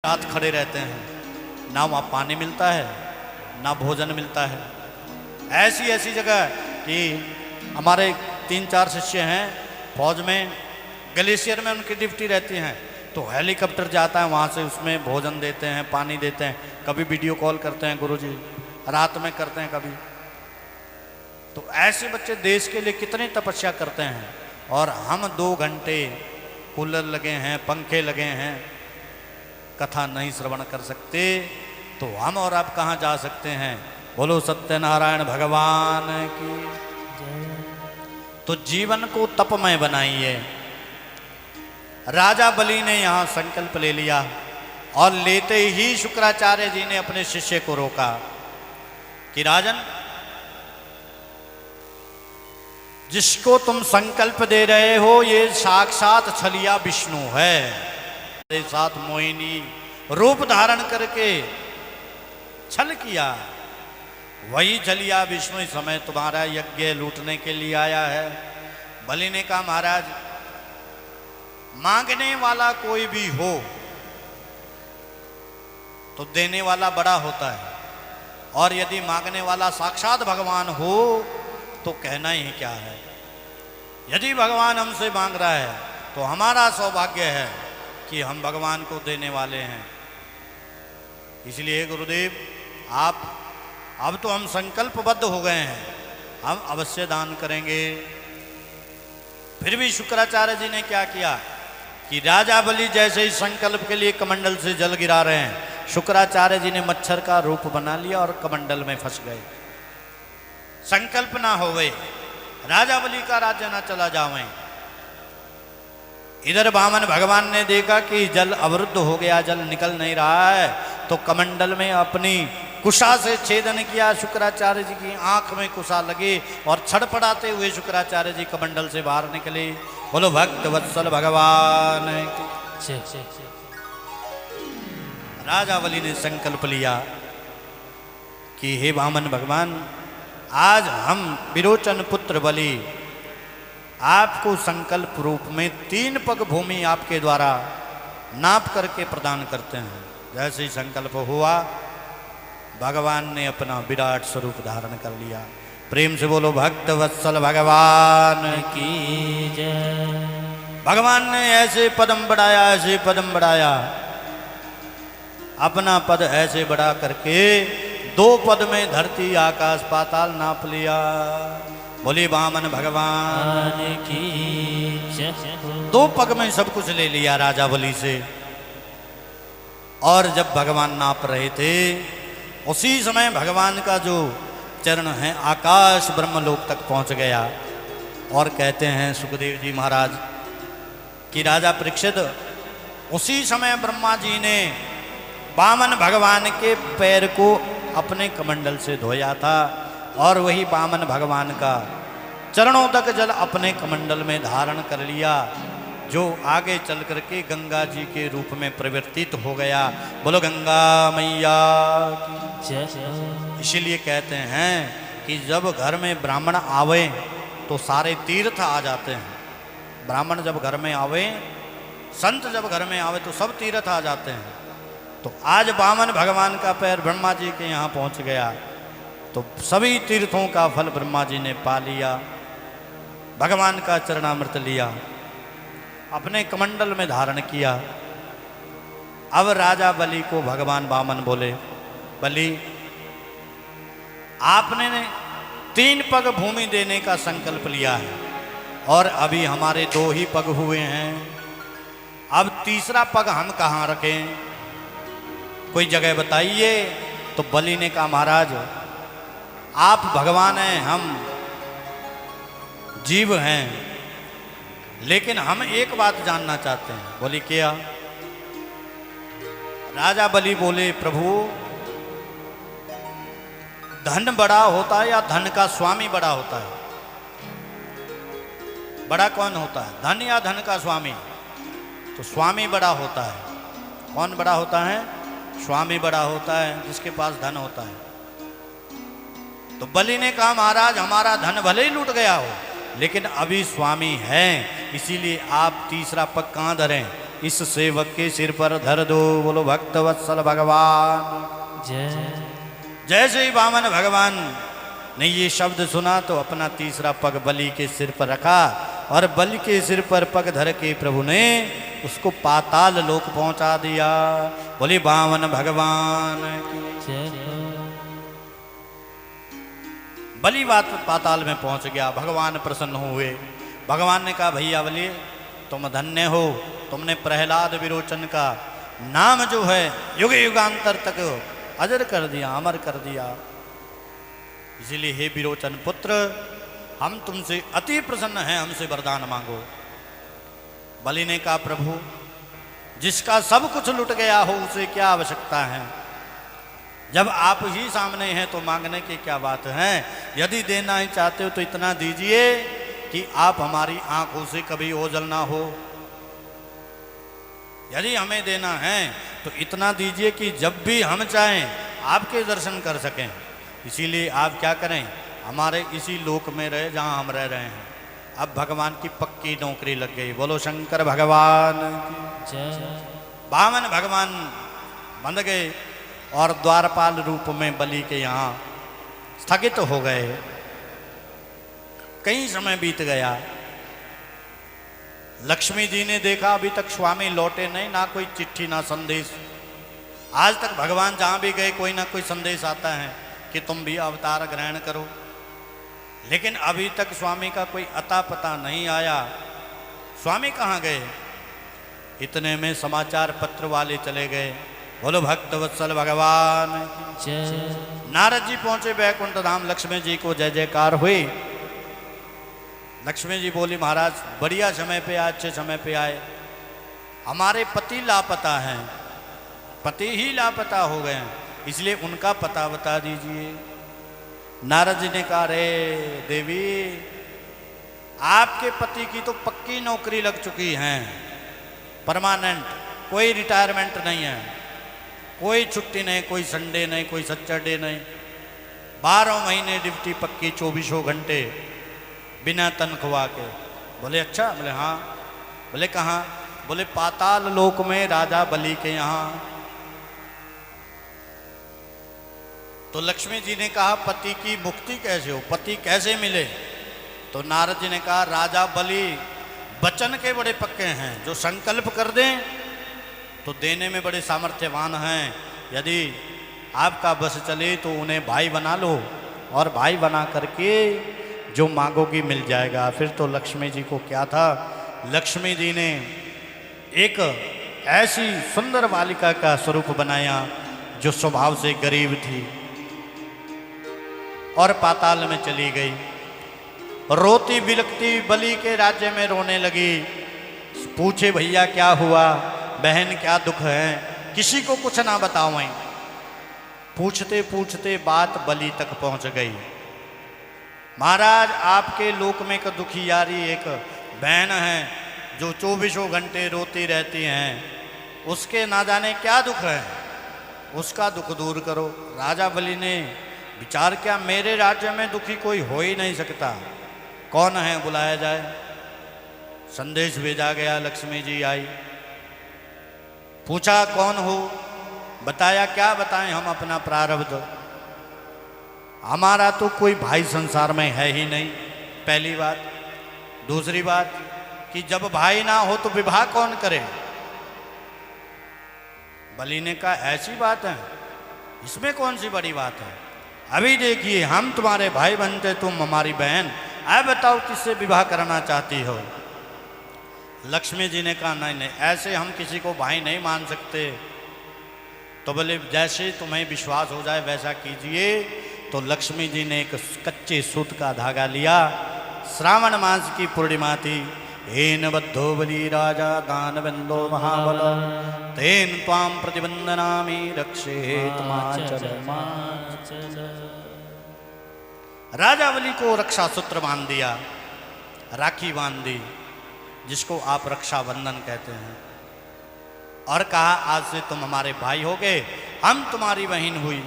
रात खड़े रहते हैं, ना वहाँ पानी मिलता है ना भोजन मिलता है। ऐसी ऐसी जगह कि हमारे 3-4 शिष्य हैं फौज में, ग्लेशियर में उनकी ड्यूटी रहती हैं, तो हेलीकॉप्टर जाता है वहाँ से, उसमें भोजन देते हैं, पानी देते हैं, कभी वीडियो कॉल करते हैं गुरुजी, रात में करते हैं कभी। तो ऐसे बच्चे देश के लिए कितनी तपस्या करते हैं, और हम 2 घंटे कूलर लगे हैं, पंखे लगे हैं, कथा नहीं श्रवण कर सकते, तो हम और आप कहाँ जा सकते हैं। बोलो सत्यनारायण भगवान की। तो जीवन को तपमय बनाइए। राजा बलि ने यहाँ संकल्प ले लिया, और लेते ही शुक्राचार्य जी ने अपने शिष्य को रोका कि राजन, जिसको तुम संकल्प दे रहे हो ये साक्षात छलिया विष्णु है। मेरे साथ मोहिनी रूप धारण करके छल किया, वही छलिया विष्णु इस समय तुम्हारा यज्ञ लूटने के लिए आया है। बलि ने कहा, महाराज, मांगने वाला कोई भी हो तो देने वाला बड़ा होता है, और यदि मांगने वाला साक्षात भगवान हो तो कहना ही क्या है। यदि भगवान हमसे मांग रहा है तो हमारा सौभाग्य है कि हम भगवान को देने वाले हैं। इसलिए गुरुदेव, आप, अब तो हम संकल्पबद्ध हो गए हैं, हम अवश्य दान करेंगे। फिर भी शुक्राचार्य जी ने क्या किया कि राजा बलि जैसे ही संकल्प के लिए कमंडल से जल गिरा रहे हैं, शुक्राचार्य जी ने मच्छर का रूप बना लिया और कमंडल में फंस गए। संकल्प ना होवे, राजा बलि का राज्य ना चला जावे। इधर वामन भगवान ने देखा कि जल अवरुद्ध हो गया, जल निकल नहीं रहा है, तो कमंडल में अपनी कुशा से छेदन किया। शुक्राचार्य जी की आंख में कुशा लगी और छड़पड़ाते हुए शुक्राचार्य जी कमंडल से बाहर निकले। बोलो भक्त वत्सल भगवान की। राजा बलि ने संकल्प लिया कि हे वामन भगवान, आज हम विरोचन पुत्र बलि आपको संकल्प रूप में 3 पग भूमि आपके द्वारा नाप करके प्रदान करते हैं। जैसे ही संकल्प हुआ, भगवान ने अपना विराट स्वरूप धारण कर लिया। प्रेम से बोलो भक्त वत्सल भगवान की जय। भगवान ने ऐसे पदम बढ़ाया, ऐसे पदम बढ़ाया, अपना पद ऐसे बढ़ा करके 2 पद में धरती आकाश पाताल नाप लिया। बोले वामन भगवान की जय। 2 पग में सब कुछ ले लिया राजा बलि से। और जब भगवान नाप रहे थे, उसी समय भगवान का जो चरण है आकाश ब्रह्मलोक तक पहुंच गया। और कहते हैं सुखदेव जी महाराज कि राजा परीक्षित, उसी समय ब्रह्मा जी ने वामन भगवान के पैर को अपने कमंडल से धोया था, और वही वामन भगवान का चरणों तक जल अपने कमंडल में धारण कर लिया, जो आगे चल करके गंगा जी के रूप में परिवर्तित हो गया। बोलो गंगा मैया की जय। इसीलिए कहते हैं कि जब घर में ब्राह्मण आवे तो सारे तीर्थ आ जाते हैं। ब्राह्मण जब घर में आवे, संत जब घर में आवे तो सब तीर्थ आ जाते हैं। तो आज वामन भगवान का पैर ब्रह्मा जी के यहाँ पहुँच गया, तो सभी तीर्थों का फल ब्रह्मा जी ने पा लिया। भगवान का चरणामृत लिया, अपने कमंडल में धारण किया। अब राजा बलि को भगवान वामन बोले, बलि, आपने 3 पग भूमि देने का संकल्प लिया है, और अभी हमारे 2 ही पग हुए हैं। अब तीसरा पग हम कहाँ रखें, कोई जगह बताइए। तो बलि ने कहा, महाराज, आप भगवान हैं, हम जीव हैं, लेकिन हम एक बात जानना चाहते हैं। बोली क्या? राजा बलि बोले, प्रभु, धन बड़ा होता है या धन का स्वामी बड़ा होता है? बड़ा कौन होता है, धन या धन का स्वामी? तो स्वामी बड़ा होता है। कौन बड़ा होता है? स्वामी बड़ा होता है, जिसके पास धन होता है। तो बलि ने कहा, महाराज, हमारा धन भले ही लूट गया हो, लेकिन अभी स्वामी हैं, इसीलिए आप तीसरा पग कहाँ धरें? इस सेवक के सिर पर धर दो। बोलो भक्त वत्सल भगवान जय। जैसे ही वामन भगवान ने ये शब्द सुना तो अपना तीसरा पग बलि के सिर पर रखा और बलि के सिर पर पग धर के प्रभु ने उसको पाताल लोक पहुंचा दिया। बोले वामन भगवान की जय। बलि बात पाताल में पहुंच गया। भगवान प्रसन्न हुए। भगवान ने कहा भैया बलि तुम धन्य हो, तुमने प्रहलाद विरोचन का नाम जो है युग युगांतर तक अजर कर दिया, अमर कर दिया। इसीलिए हे विरोचन पुत्र हम तुमसे अति प्रसन्न हैं, हमसे वरदान मांगो। बलि ने कहा प्रभु जिसका सब कुछ लुट गया हो उसे क्या आवश्यकता है, जब आप ही सामने हैं तो मांगने की क्या बात है। यदि देना ही चाहते हो तो इतना दीजिए कि आप हमारी आंखों से कभी ओझल ना हो। यदि हमें देना है तो इतना दीजिए कि जब भी हम चाहें आपके दर्शन कर सकें। इसीलिए आप क्या करें, हमारे इसी लोक में रहे जहां हम रह रहे हैं। अब भगवान की पक्की नौकरी लग गई। बोलो शंकर भगवान की जय। वामन भगवान बंध गए और द्वारपाल रूप में बलि के यहाँ स्थगित हो गए। कई समय बीत गया। लक्ष्मी जी ने देखा अभी तक स्वामी लौटे नहीं, ना कोई चिट्ठी ना संदेश। आज तक भगवान जहां भी गए कोई ना कोई संदेश आता है कि तुम भी अवतार ग्रहण करो, लेकिन अभी तक स्वामी का कोई अता पता नहीं आया। स्वामी कहाँ गए? इतने में समाचार पत्र वाले चले गए। बोलो भक्त वत्सल भगवान की जय। नारद जी पहुंचे वैकुंठ धाम। लक्ष्मी जी को जय जयकार हुई। लक्ष्मी जी बोली महाराज बढ़िया समय पे आए, अच्छे समय पे आए। हमारे पति लापता हैं, पति ही लापता हो गए हैं, इसलिए उनका पता बता दीजिए। नारद जी ने कहा रे देवी आपके पति की तो पक्की नौकरी लग चुकी है, परमानेंट, कोई रिटायरमेंट नहीं है, कोई छुट्टी नहीं, कोई संडे नहीं, कोई सैटरडे नहीं, 12 महीने ड्यूटी पक्की, 24 घंटे बिना तनख्वाह के। बोले अच्छा? बोले हाँ। बोले कहाँ? बोले पाताल लोक में राजा बलि के यहाँ। तो लक्ष्मी जी ने कहा पति की मुक्ति कैसे हो, पति कैसे मिले? तो नारद जी ने कहा राजा बलि वचन के बड़े पक्के हैं, जो संकल्प कर दें तो देने में बड़े सामर्थ्यवान हैं। यदि आपका बस चले तो उन्हें भाई बना लो और भाई बना करके जो मांगोगी मिल जाएगा। फिर तो लक्ष्मी जी को क्या था, लक्ष्मी जी ने एक ऐसी सुंदर बालिका का स्वरूप बनाया जो स्वभाव से गरीब थी और पाताल में चली गई। रोती बिलखती बलि के राज्य में रोने लगी। पूछे भैया क्या हुआ, बहन क्या दुख है, किसी को कुछ ना बताओ। पूछते पूछते बात बलि तक पहुंच गई। महाराज आपके लोक में एक दुखियारी एक बहन है जो 24 घंटे रोती रहती हैं, उसके ना जाने क्या दुख है, उसका दुख दूर करो। राजा बलि ने विचार किया मेरे राज्य में दुखी कोई हो ही नहीं सकता, कौन है बुलाया जाए। संदेश भेजा गया, लक्ष्मी जी आई, पूछा कौन हो, बताया क्या बताएं हम अपना प्रारब्ध, हमारा तो कोई भाई संसार में है ही नहीं, पहली बात। दूसरी बात कि जब भाई ना हो तो विवाह कौन करे। बलि ने कहा ऐसी बात है, इसमें कौन सी बड़ी बात है, अभी देखिए हम तुम्हारे भाई बनते, तुम हमारी बहन, अब बताओ किससे विवाह करना चाहती हो। लक्ष्मी जी ने कहा नहीं नहीं, ऐसे हम किसी को भाई नहीं मान सकते। तो बोले जैसे तुम्हें विश्वास हो जाए वैसा कीजिए। तो लक्ष्मी जी ने एक कच्चे सूत का धागा लिया, श्रावण मास की पूर्णिमा थी। हेन बद्धो बलि राजा दान बंदो महाबल, तेन त्वाम प्रतिबंधनामि रक्षेत माचल। राजा बलि को रक्षा सूत्र बांध दिया, राखी बांध दी, जिसको आप रक्षाबंधन कहते हैं, और कहा आज से तुम हमारे भाई हो गए, हम तुम्हारी बहन हुई।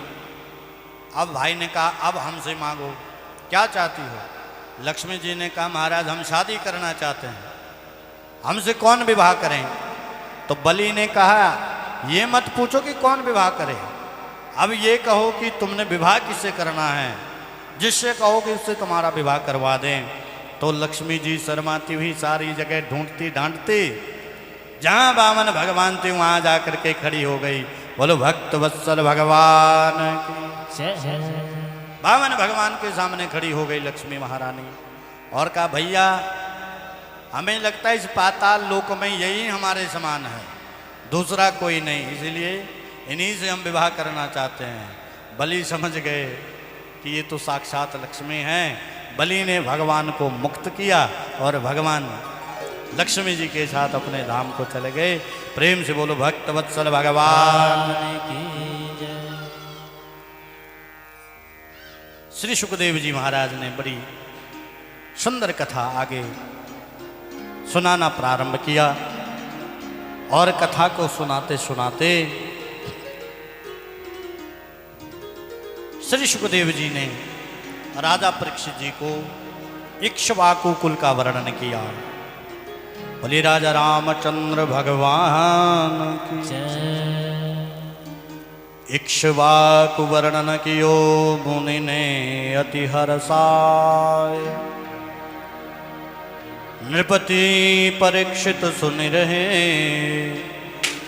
अब भाई ने कहा अब हमसे मांगो, क्या चाहती हो। लक्ष्मी जी ने कहा महाराज हम शादी करना चाहते हैं, हमसे कौन विवाह करें। तो बलि ने कहा ये मत पूछो कि कौन विवाह करे, अब ये कहो कि तुमने विवाह किससे करना है, जिससे कहो कि उससे तुम्हारा विवाह करवा दें। तो लक्ष्मी जी शर्माती हुई सारी जगह ढूंढती ढांढती जहां वामन भगवान थे वहां जाकर के खड़ी हो गई। बोलो भक्त वत्सल भगवान की। वामन भगवान के सामने खड़ी हो गई लक्ष्मी महारानी और कहा भैया हमें लगता है इस पाताल लोक में यही हमारे समान है, दूसरा कोई नहीं, इसलिए इन्हीं से हम विवाह करना चाहते हैं। बलि समझ गए कि ये तो साक्षात लक्ष्मी हैं। बलि ने भगवान को मुक्त किया और भगवान लक्ष्मी जी के साथ अपने धाम को चले गए। प्रेम से बोलो भक्त वत्सल भगवान की जय। श्री सुखदेव जी महाराज ने बड़ी सुंदर कथा आगे सुनाना प्रारंभ किया और कथा को सुनाते सुनाते श्री सुखदेव जी ने राजा परीक्षित जी को इक्ष्वाकु कुल का वर्णन किया। बोले राजा रामचंद्र भगवान की जय। इक्ष्वाकु वर्णन कियो मुनि ने अति हर्षाय, नृपति परीक्षित सुन रहे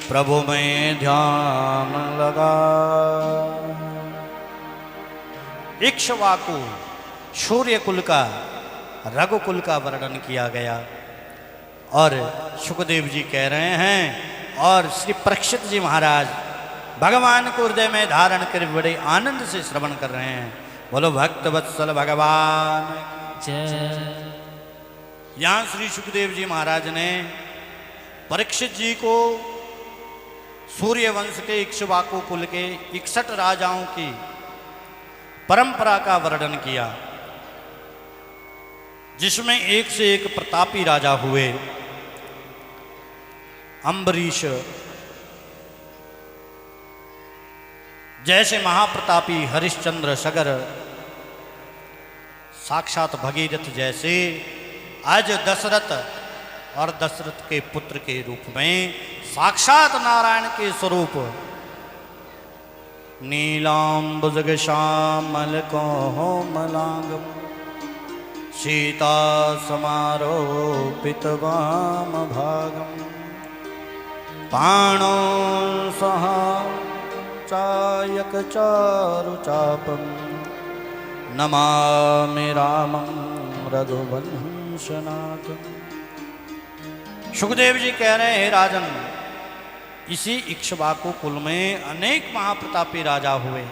प्रभु में ध्यान लगा। इक्ष्वाकु सूर्य कुल का रघुकुल का वर्णन किया गया और सुखदेव जी कह रहे हैं और श्री परीक्षित जी महाराज भगवान को हृदय में धारण कर बड़े आनंद से श्रवण कर रहे हैं। बोलो भक्त वत्सल भगवान जय। यहाँ श्री सुखदेव जी महाराज ने परीक्षित जी को सूर्य वंश के इक्ष्वाकु कुल के 61 राजाओं की परंपरा का वर्णन किया, जिसमें एक से एक प्रतापी राजा हुए। अम्बरीश जैसे महाप्रतापी हरिश्चंद्र, सगर, साक्षात भगीरथ जैसे आज दशरथ और दशरथ के पुत्र के रूप में साक्षात नारायण के स्वरूप नीलांबुजग श्यामल कोमलांगम सीता समारोपित वाम भागम पाणो सह चायक चारु चापम नमामि रामं रघुवंशनाथम। सुखदेव जी कह रहे हैं राजन, इसी इक्ष्वाकु कुल में अनेक महाप्रतापी राजा हुए।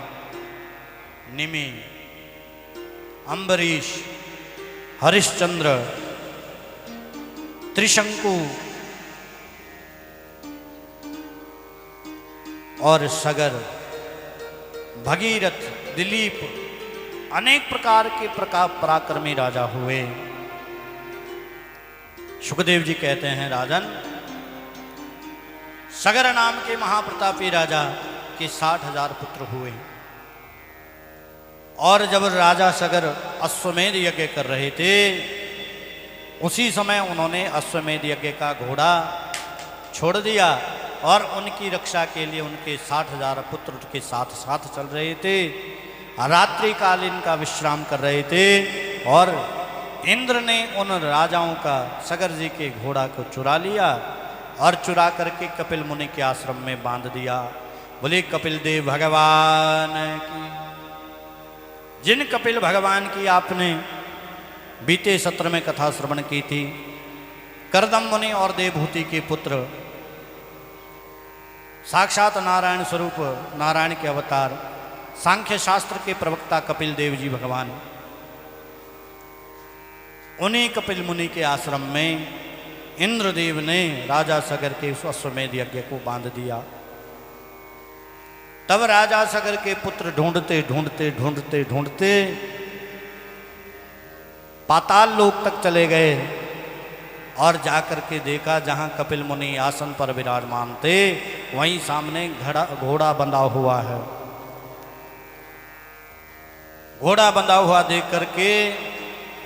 निमि, अम्बरीश, हरिश्चंद्र, त्रिशंकु और सगर, भगीरथ, दिलीप, अनेक प्रकार के पराक्रमी राजा हुए। सुखदेव जी कहते हैं राजन, सगर नाम के महाप्रतापी राजा के 60,000 पुत्र हुए और जब राजा सगर अश्वमेध यज्ञ कर रहे थे उसी समय उन्होंने अश्वमेध यज्ञ का घोड़ा छोड़ दिया और उनकी रक्षा के लिए उनके 60,000 पुत्र के साथ साथ चल रहे थे। रात्रि कालीन का विश्राम कर रहे थे और इंद्र ने उन राजाओं का सगर जी के घोड़ा को चुरा लिया और चुरा करके कपिल मुनि के आश्रम में बांध दिया। बोले कपिल देव भगवान की। जिन कपिल भगवान की आपने बीते सत्र में कथा श्रवण की थी, करदम मुनि और देवभूति के पुत्र, साक्षात नारायण स्वरूप, नारायण के अवतार, सांख्य शास्त्र के प्रवक्ता कपिल देव जी भगवान, उन्हीं कपिल मुनि के आश्रम में इंद्रदेव ने राजा सगर के उस अश्वमेध यज्ञ को बांध दिया। तब राजा सगर के पुत्र ढूंढते ढूंढते ढूंढते ढूंढते पाताल लोक तक चले गए और जाकर के देखा जहां कपिल मुनि आसन पर विराजमान थे वहीं सामने घोड़ा बंधा हुआ है। घोड़ा बंधा हुआ देख करके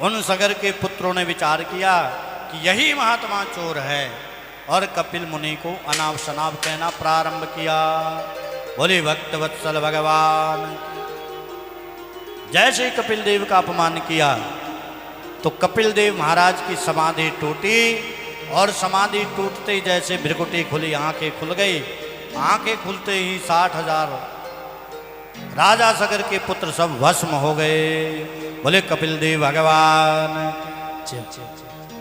उन सगर के पुत्रों ने विचार किया कि यही महात्मा चोर है, और कपिल मुनि को अनाप शनाप कहना प्रारंभ किया। बोले भक्त वत्सल भगवान। जैसे ही कपिल देव का अपमान किया तो कपिल देव महाराज की समाधि टूटी और समाधि टूटते जैसे भृकुटी खुली, आंखें खुल गई। आंखें खुलते ही 60,000 राजा सगर के पुत्र सब भस्म हो गए। बोले कपिल देव भगवान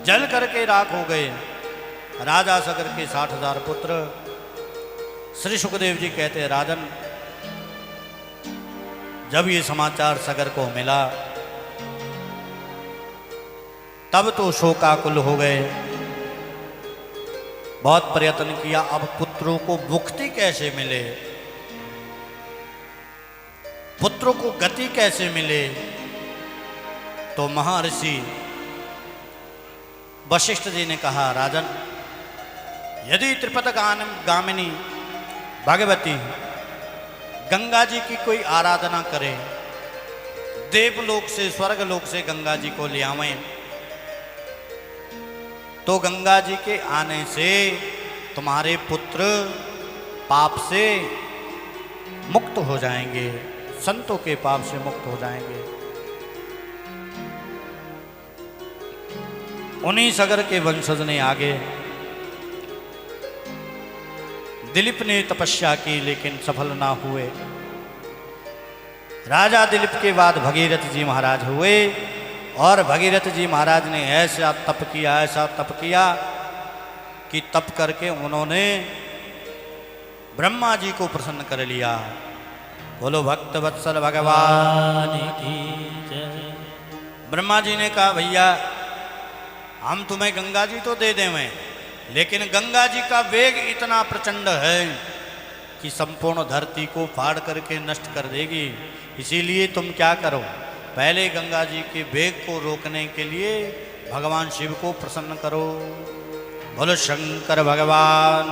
जल करके राख हो गए। राजा सगर के 60,000 पुत्र। श्री सुखदेव जी कहते हैं राजन, जब ये समाचार सगर को मिला तब तो शोकाकुल हो गए। बहुत प्रयत्न किया, अब पुत्रों को मुक्ति कैसे मिले, पुत्रों को गति कैसे मिले। तो महर्षि वशिष्ठ जी ने कहा राजन, यदि त्रिपद गामिनी भगवती गंगा जी की कोई आराधना करे, देवलोक से स्वर्गलोक से गंगा जी को ले आवें, तो गंगा जी के आने से तुम्हारे पुत्र पाप से मुक्त हो जाएंगे, संतों के पाप से मुक्त हो जाएंगे। उन्हीं सगर के वंशज ने आगे दिलीप ने तपस्या की लेकिन सफल ना हुए। राजा दिलीप के बाद भगीरथ जी महाराज हुए और भगीरथ जी महाराज ने ऐसा तप किया कि तप करके उन्होंने ब्रह्मा जी को प्रसन्न कर लिया। बोलो भक्त वत्सल भगवान की जय। ब्रह्मा जी ने कहा भैया हम तुम्हें गंगा जी तो दे देवें, लेकिन गंगा जी का वेग इतना प्रचंड है कि संपूर्ण धरती को फाड़ करके नष्ट कर देगी। इसीलिए तुम क्या करो, पहले गंगा जी के वेग को रोकने के लिए भगवान शिव को प्रसन्न करो। बोलो शंकर भगवान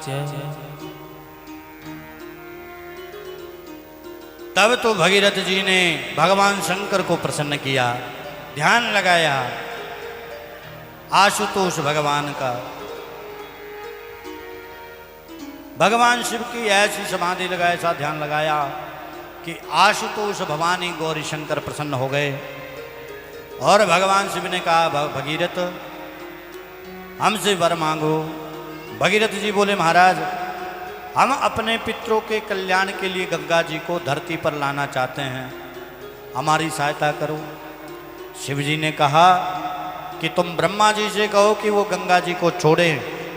जय। तब तो भगीरथ जी ने भगवान शंकर को प्रसन्न किया, ध्यान लगाया आशुतोष भगवान का। भगवान शिव की ऐसी समाधि लगाया, ऐसा ध्यान लगाया कि आशुतोष भवानी गौरी शंकर प्रसन्न हो गए। और भगवान शिव ने कहा भगीरथ हमसे वर मांगो। भगीरथ जी बोले महाराज हम अपने पितरों के कल्याण के लिए गंगा जी को धरती पर लाना चाहते हैं, हमारी सहायता करो। शिव जी ने कहा कि तुम ब्रह्मा जी से कहो कि वो गंगा जी को छोड़े,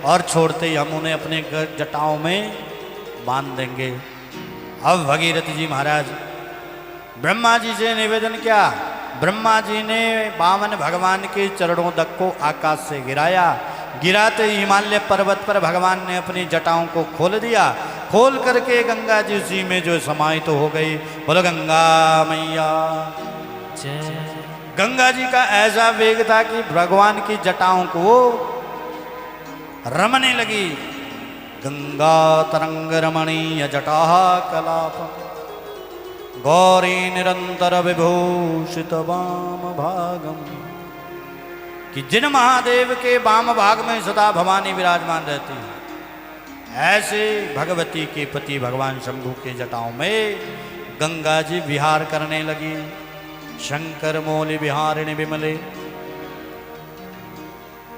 और छोड़ते ही हम उन्हें अपने जटाओं में बांध देंगे। अब भगीरथ जी महाराज ब्रह्मा जी से निवेदन किया। ब्रह्मा जी ने वामन भगवान के चरणों तक को आकाश से गिराया। गिराते ही हिमालय पर्वत पर भगवान ने अपनी जटाओं को खोल दिया। खोल करके गंगा जी उसी में जो समाहित तो हो गई। बोलो गंगा मैया जय। गंगा जी का ऐसा वेग था कि भगवान की जटाओं को रमने लगी। गंगा तरंग रमणीय जटा कलाप गौरी निरंतर विभूषित वाम भागम। कि जिन महादेव के वाम भाग में सदा भवानी विराजमान रहती है, ऐसे भगवती के पति भगवान शंभु के जटाओं में गंगा जी विहार करने लगी। शंकर मौलि विहारिणी विमले।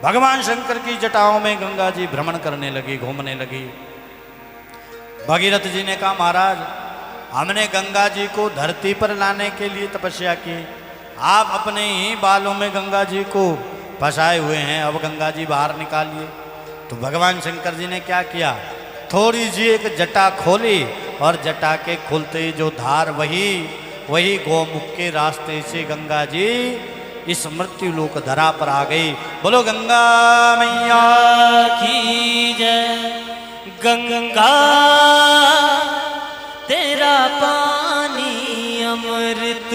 भगवान शंकर की जटाओं में गंगा जी भ्रमण करने लगी, घूमने लगी। भगीरथ जी ने कहा महाराज हमने गंगा जी को धरती पर लाने के लिए तपस्या की, आप अपने ही बालों में गंगा जी को फंसाए हुए हैं, अब गंगा जी बाहर निकालिए। तो भगवान शंकर जी ने क्या किया, थोड़ी सी एक जटा खोली और जटा के खुलते ही जो धार वही गौमुख के रास्ते से गंगा जी इस मृत्यु लोक धरा पर आ गई। बोलो गंगा मैया की जय। गंगा तेरा पानी अमृत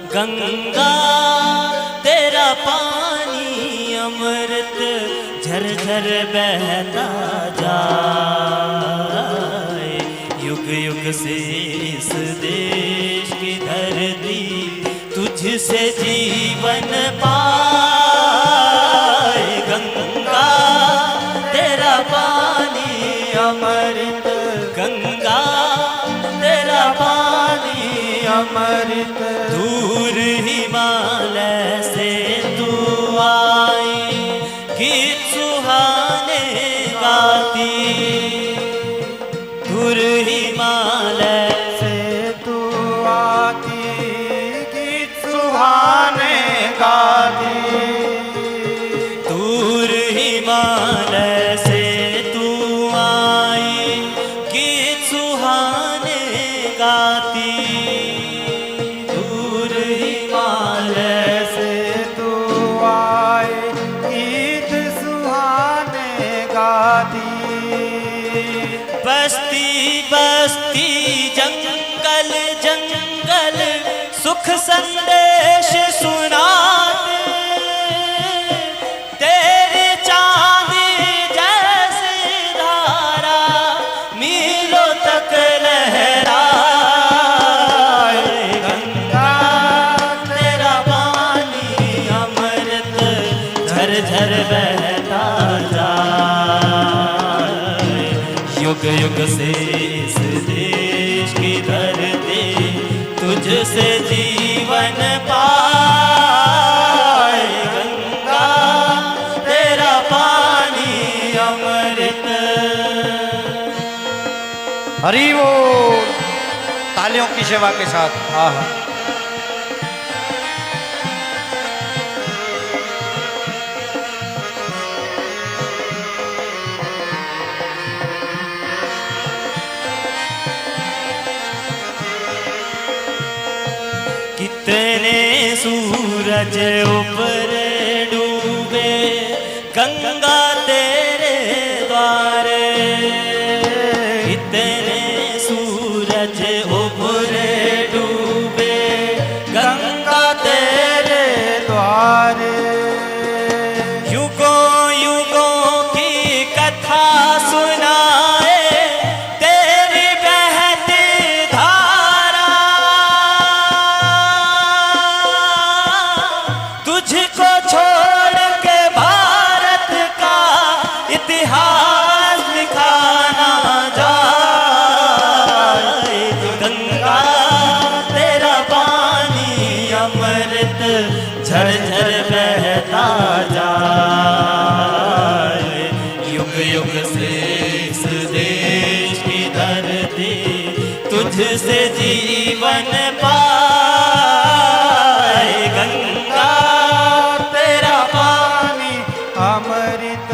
गंगा अमृत झरझर बहता जाए। युग युग से इस देश की धरती तुझसे जीवन पाए। गंगा तेरा पानी अमृत, गंगा तेरा पानी अमृत। दूर हिमालय से तू आई, गीत सुहाने गाती। दूर हिमालय से तू आती, गीत सुहाने गाती। दूर हिमालय से तू आई, गीत सुहाने गाती। दूर हिमालय से तू आए, गीत सुहाने गाती। बस्ती बस्ती जंगल जंगल सुख संदेश सुनाते। तेरी चांदी जैसी धारा मीलों तक लहराए। गंगा तेरा पानी अमृत झरझर बहता जाए। युग युग से इस देश की धरती तुझसे जीवन पाए। गंगा तेरा पानी अमृत। हरि बोल। तालियों की सेवा के साथ। आहा। कितने सूरज ऊपर डूबे गंगा तेरे द्वारे। कितने सूरज ऊपर डूबे गंगा तेरे द्वारे। युगों युगों की कथा सुनाए तेरी बहती धारा। तुझको छोड़ के भारत का इतिहास लिखाना जाए। गंगा तेरा पानी अमृत झरझर बहता जाए। युग युग से इस देश की धरती तुझसे जीवन पाए। गंगा तेरा पानी अमृत।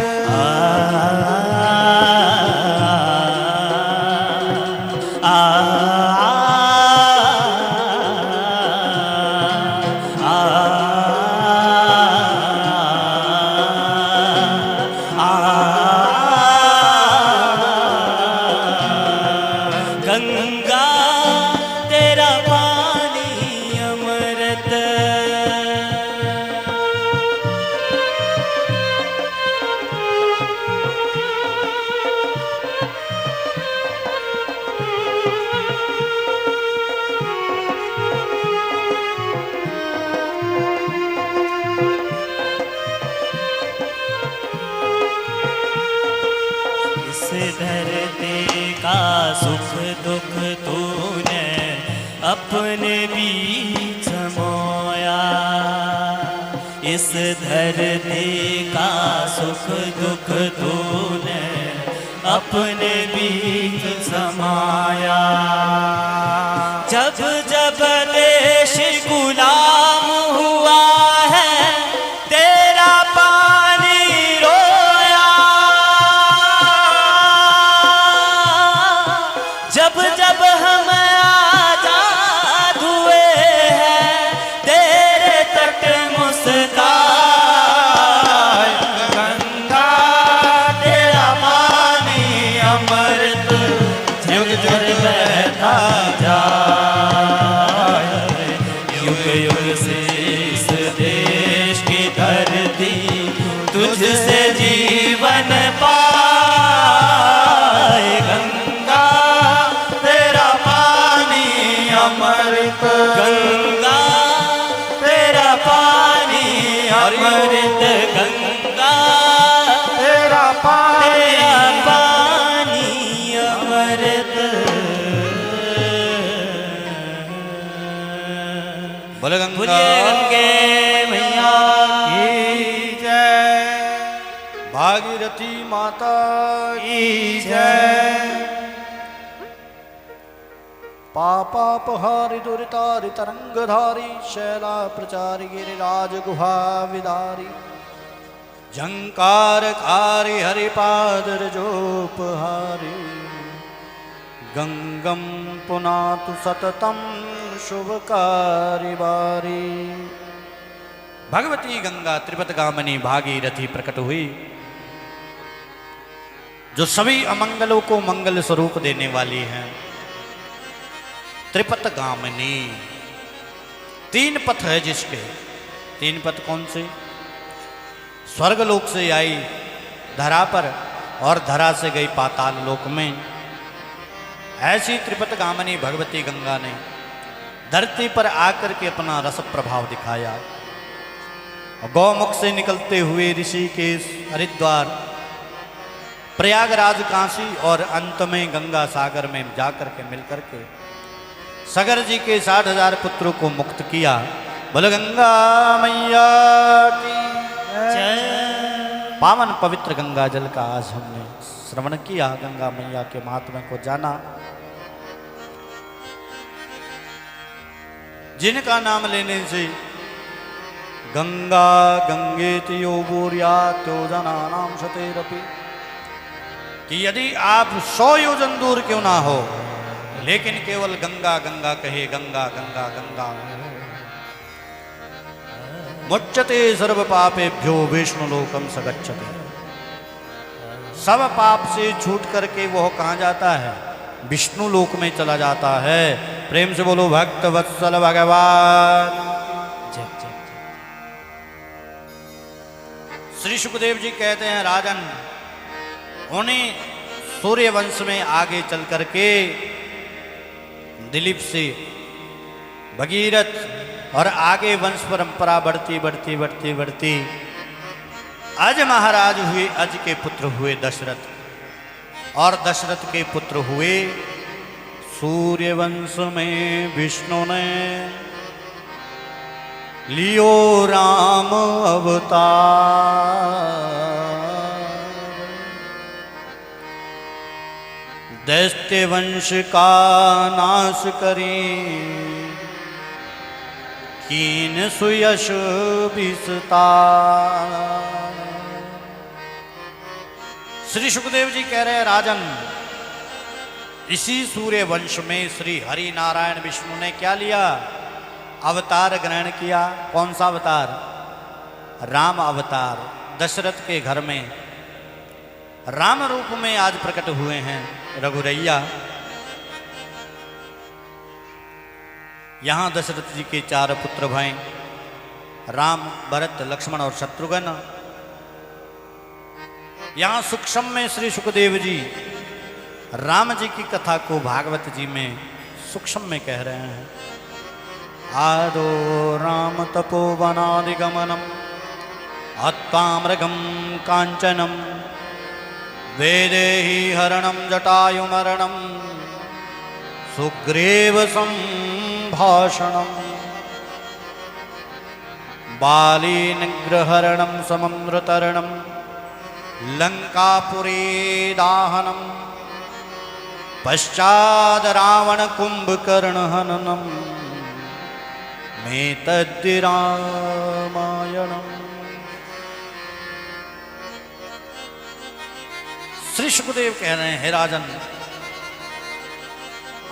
गंगा तेरा पानी अमृत। इस धरती का सुख दुख तूने अपने बीच समोया। इस धरती का सुख दुख तूने अपने बीच समाया। जब जब देश गुलाम हुआ है तेरा पानी रोया। जब जब हम आजाद हुए हैं तेरे तट मुस्कान। गंगा तेरा पानी अमृत युग युग बहता जीवन पाए। गंगा तेरा पानी अमृत, गंगा तेरा पानी अमृत, गंगा तेरा पानी तेरा पानी अमृत। बोले गंगा बोलिए गंगे मैया की जय, भागीरथी माता की जय। पापापहारि दुरितारि तरंगधारी शैला प्रचारि गिरिराज गुहा विदारी झंकारकारी हरिपाद रजोपहारी गंगम पुनातु सततम शुभकारी बारी। भगवती गंगा त्रिपतगामिनी भागीरथी प्रकट हुई, जो सभी अमंगलों को मंगल स्वरूप देने वाली हैं। त्रिपतगामिनी, तीन पथ है जिसके। तीन पथ कौन से? स्वर्गलोक से आई धरा पर और धरा से गई पाताल लोक में। ऐसी त्रिपतगामिनी भगवती गंगा ने धरती पर आकर के अपना रस प्रभाव दिखाया। गौमुख से निकलते हुए ऋषिकेश, हरिद्वार, प्रयागराज, काशी और अंत में गंगा सागर में जाकर के मिलकर के सगर जी के 60,000 पुत्रों को मुक्त किया। बोल गंगा मैया की जय। पावन पवित्र गंगा जल का आज हमने श्रवण किया, गंगा मैया के महात्म्य को जाना। जिनका नाम लेने से गंगा गंगेति यो बोर्यात् योजनानां शतेरपि, कि यदि आप 100 योजन दूर क्यों ना हो, लेकिन केवल गंगा गंगा कहे, गंगा गंगा गंगा। मुच्यते सर्व पापेभ्यो विष्णु लोकम सगच्छते। सब पाप से छूट करके वह कहाँ जाता है? विष्णु लोक में चला जाता है। प्रेम से बोलो भक्त वत्सल भगवान। जय जय। श्री सुखदेव जी कहते हैं, राजन, उन्हें सूर्य वंश में आगे चल करके दिलीप से भगीरथ और आगे वंश परंपरा बढ़ती बढ़ती बढ़ती बढ़ती अज महाराज हुए। अज के पुत्र हुए दशरथ, और दशरथ के पुत्र हुए सूर्य वंश में विष्णु ने लियो राम अवतार। दैत्य वंश का नाश करी, कीन सुयश विस्तार। श्री सुखदेव जी कह रहे हैं, राजन, इसी सूर्य वंश में श्री हरि नारायण विष्णु ने क्या लिया? अवतार ग्रहण किया। कौन सा अवतार? राम अवतार। दशरथ के घर में राम रूप में आज प्रकट हुए हैं रघुरैया। यहां दशरथ जी के 4 पुत्र भाई राम, भरत, लक्ष्मण और शत्रुघ्न। यहां सूक्ष्म में श्री सुखदेव जी राम जी की कथा को भागवत जी में सूक्ष्म में कह रहे हैं। आदो राम तपोवनादिगमनम हत्वामृगम कांचनम वेदेहि हरणम जटायुमरणम सुग्रीव संभाषणम बाली निग्रहरणम सममृतरणम लंकापुरी दाहनम पश्चाद रावण कुंभकर्ण हननम में तद्धि रामायणम। श्री सुखदेव कह रहे हैं, हे राजन,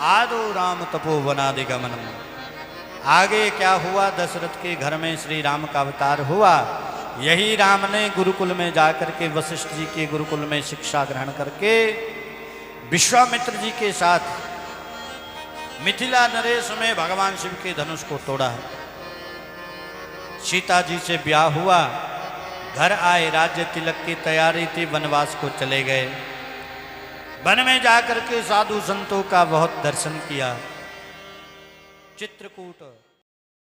आदो राम तपोवनादिगमनम। आगे क्या हुआ? दशरथ के घर में श्री राम का अवतार हुआ। यही राम ने गुरुकुल में जाकर के वशिष्ठ जी के गुरुकुल में शिक्षा ग्रहण करके विश्वामित्र जी के साथ मिथिला नरेश में भगवान शिव के धनुष को तोड़ा है। सीता जी से ब्याह हुआ, घर आए, राज्य तिलक की तैयारी थी, वनवास को चले गए। वन में जाकर के साधु संतों का बहुत दर्शन किया। चित्रकूट